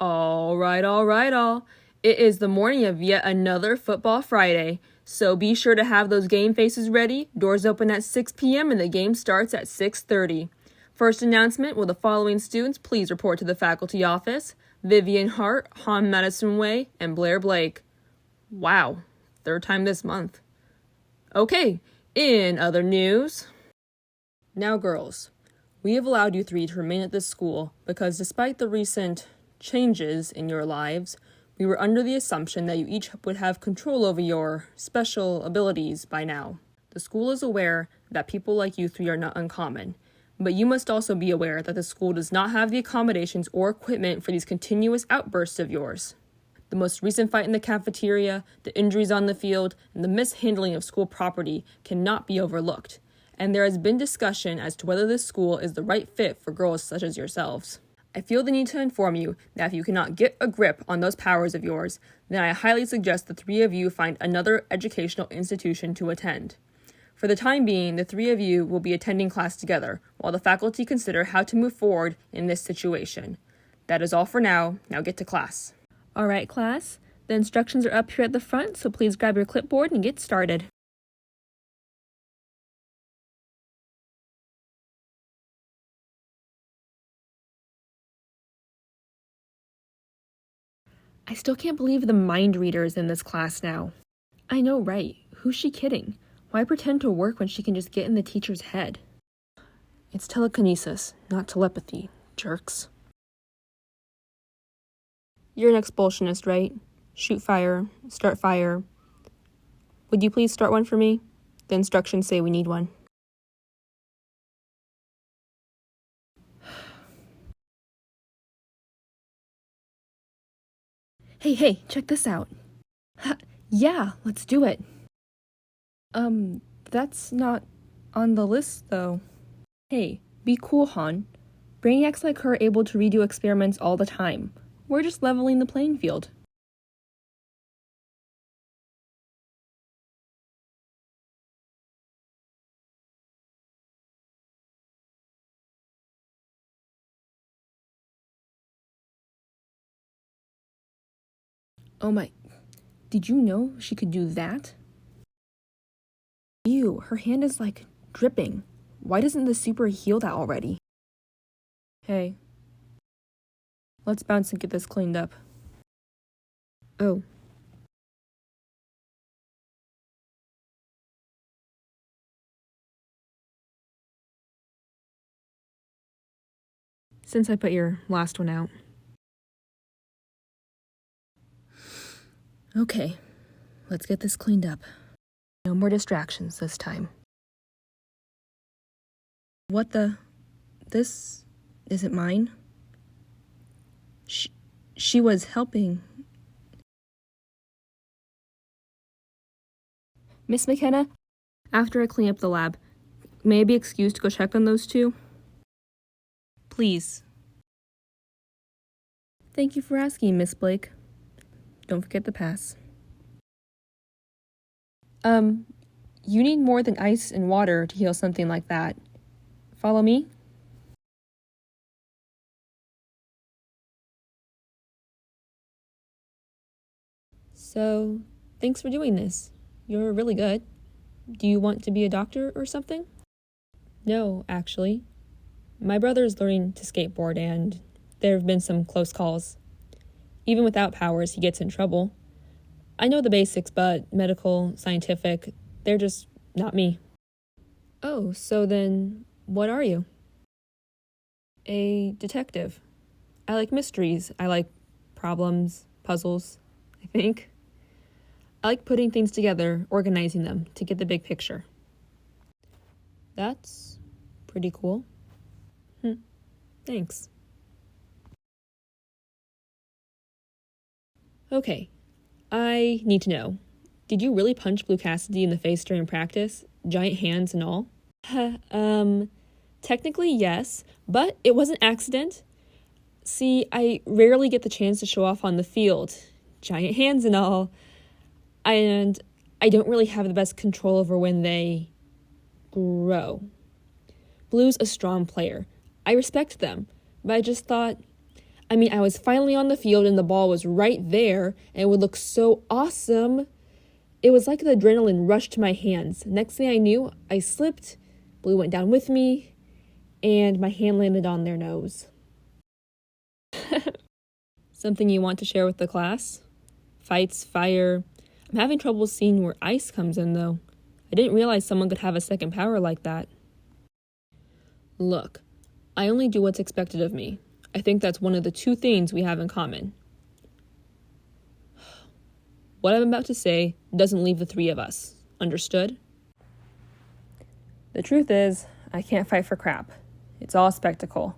All right, all. It is the morning of yet another Football Friday, so be sure to have those game faces ready. Doors open at 6 p.m. and the game starts at 6:30. First announcement, will the following students please report to the faculty office? Vivian Hart, Han Madison Way, and Blaire Blake. Wow, third time this month. Okay, in other news. Now girls, we have allowed you three to remain at this school because despite the recent changes in your lives, we were under the assumption that you each would have control over your special abilities by now. The school is aware that people like you three are not uncommon, but you must also be aware that the school does not have the accommodations or equipment for these continuous outbursts of yours. The most recent fight in the cafeteria, the injuries on the field, and the mishandling of school property cannot be overlooked, and there has been discussion as to whether this school is the right fit for girls such as yourselves. I feel the need to inform you that if you cannot get a grip on those powers of yours, then I highly suggest the three of you find another educational institution to attend. For the time being, the three of you will be attending class together, while the faculty consider how to move forward in this situation. That is all for now. Now get to class. All right, class. The instructions are up here at the front, so please grab your clipboard and get started. I still can't believe the mind reader is in this class now. I know, right? Who's she kidding? Why pretend to work when she can just get in the teacher's head? It's telekinesis, not telepathy, jerks. You're an expulsionist, right? Shoot fire, start fire. Would you please start one for me? The instructions say we need one. Hey, check this out. Yeah, let's do it. That's not on the list, though. Hey, be cool, Han. Brainiacs like her are able to redo experiments all the time. We're just leveling the playing field. Oh my, did you know she could do that? Ew, her hand is like dripping. Why doesn't the super heal that already? Hey, let's bounce and get this cleaned up. Oh. Since I put your last one out. Okay, let's get this cleaned up. No more distractions this time. What the? This isn't mine? She was helping. Miss McKenna, after I clean up the lab, may I be excused to go check on those two? Please. Thank you for asking, Miss Blake. Don't forget the pass. You need more than ice and water to heal something like that. Follow me? So, thanks for doing this. You're really good. Do you want to be a doctor or something? No, actually. My brother's learning to skateboard and there have been some close calls. Even without powers, he gets in trouble. I know the basics, but medical, scientific, they're just not me. Oh, so then what are you? A detective. I like mysteries. I like problems, puzzles, I think. I like putting things together, organizing them to get the big picture. That's pretty cool. Thanks. Okay, I need to know. Did you really punch Blue Cassidy in the face during practice? Giant hands and all? Technically yes, but it was an accident. See, I rarely get the chance to show off on the field. Giant hands and all. And I don't really have the best control over when they grow. Blue's a strong player. I respect them, but I just thought I mean, I was finally on the field and the ball was right there and it would look so awesome. It was like the adrenaline rushed to my hands. Next thing I knew, I slipped, Blue went down with me, and my hand landed on their nose. Something you want to share with the class? Fights, fire. I'm having trouble seeing where ice comes in, though. I didn't realize someone could have a second power like that. Look, I only do what's expected of me. I think that's one of the two things we have in common. What I'm about to say doesn't leave the three of us. Understood? The truth is, I can't fight for crap. It's all a spectacle.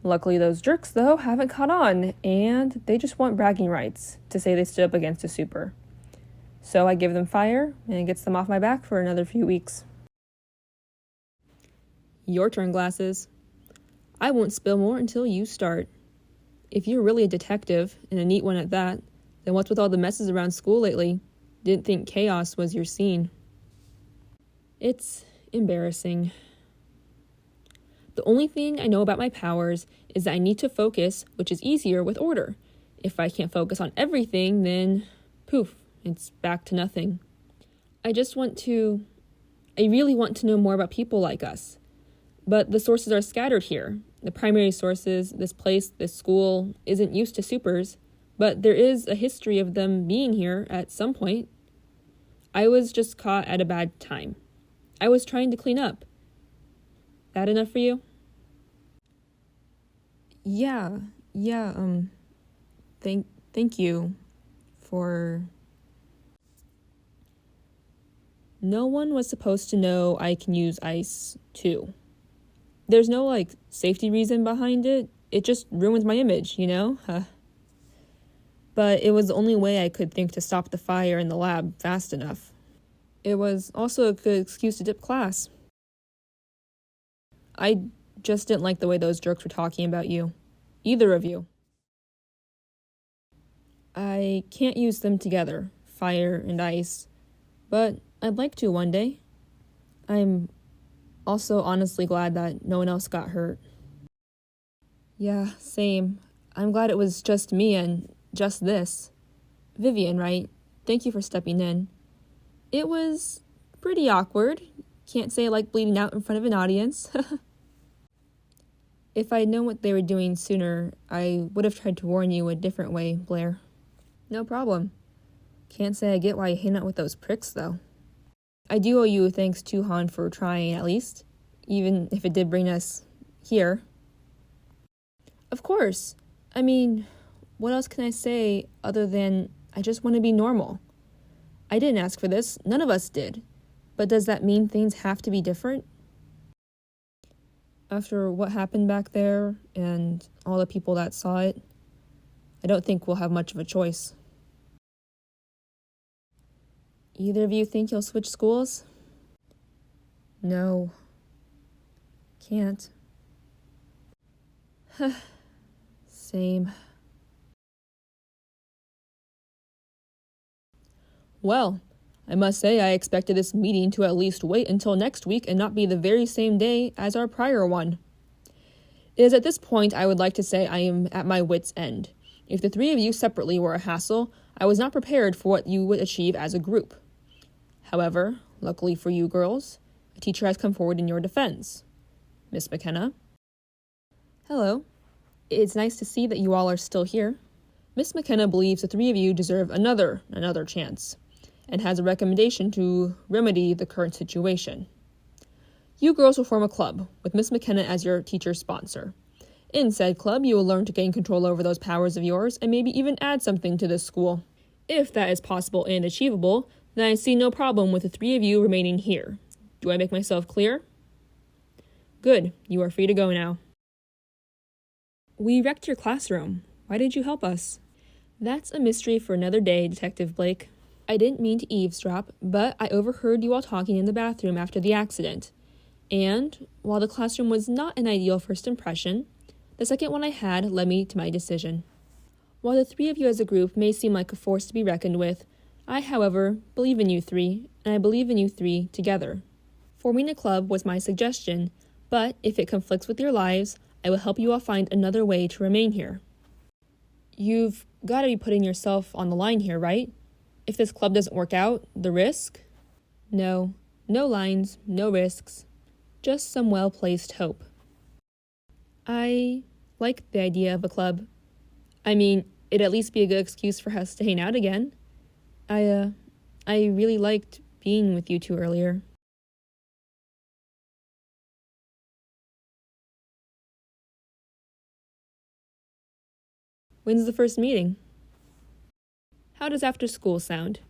Luckily, those jerks, though, haven't caught on, and they just want bragging rights to say they stood up against a super. So I give them fire, and it gets them off my back for another few weeks. Your turn, Glasses. I won't spill more until you start. If you're really a detective, and a neat one at that, then what's with all the messes around school lately? Didn't think chaos was your scene. It's embarrassing. The only thing I know about my powers is that I need to focus, which is easier with order. If I can't focus on everything, then poof, it's back to nothing. I really want to know more about people like us. But the sources are scattered here. The primary sources, this place, this school, isn't used to supers, but there is a history of them being here at some point. I was just caught at a bad time. I was trying to clean up. That enough for you? Yeah, thank you for... No one was supposed to know I can use ice, too. There's no, safety reason behind it. It just ruins my image, you know? But it was the only way I could think to stop the fire in the lab fast enough. It was also a good excuse to dip class. I just didn't like the way those jerks were talking about you. Either of you. I can't use them together, fire and ice, but I'd like to one day. I'm also honestly glad that no one else got hurt. Yeah, same. I'm glad it was just me and just this. Vivian, right? Thank you for stepping in. It was pretty awkward. Can't say I like bleeding out in front of an audience. If I'd known what they were doing sooner, I would have tried to warn you a different way, Blaire. No problem. Can't say I get why you hang out with those pricks, though. I do owe you a thanks to Han for trying, at least, even if it did bring us here. Of course. I mean, what else can I say other than I just want to be normal? I didn't ask for this. None of us did. But does that mean things have to be different? After what happened back there and all the people that saw it, I don't think we'll have much of a choice. Either of you think you'll switch schools? No. Can't. Same. Well, I must say I expected this meeting to at least wait until next week and not be the very same day as our prior one. It is at this point I would like to say I am at my wit's end. If the three of you separately were a hassle, I was not prepared for what you would achieve as a group. However, luckily for you girls, a teacher has come forward in your defense. Miss McKenna. Hello. It's nice to see that you all are still here. Miss McKenna believes the three of you deserve another chance, and has a recommendation to remedy the current situation. You girls will form a club, with Miss McKenna as your teacher sponsor. In said club, you will learn to gain control over those powers of yours, and maybe even add something to this school. If that is possible and achievable, then I see no problem with the three of you remaining here. Do I make myself clear? Good, you are free to go now. We wrecked your classroom. Why did you help us? That's a mystery for another day, Detective Blake. I didn't mean to eavesdrop, but I overheard you all talking in the bathroom after the accident. And, while the classroom was not an ideal first impression, the second one I had led me to my decision. While the three of you as a group may seem like a force to be reckoned with, I, however, believe in you three, and I believe in you three together. Forming a club was my suggestion, but if it conflicts with your lives, I will help you all find another way to remain here. You've got to be putting yourself on the line here, right? If this club doesn't work out, the risk? No, no lines, no risks, just some well-placed hope. I like the idea of a club. I mean, it'd at least be a good excuse for us to hang out again. I really liked being with you two earlier. When's the first meeting? How does after school sound?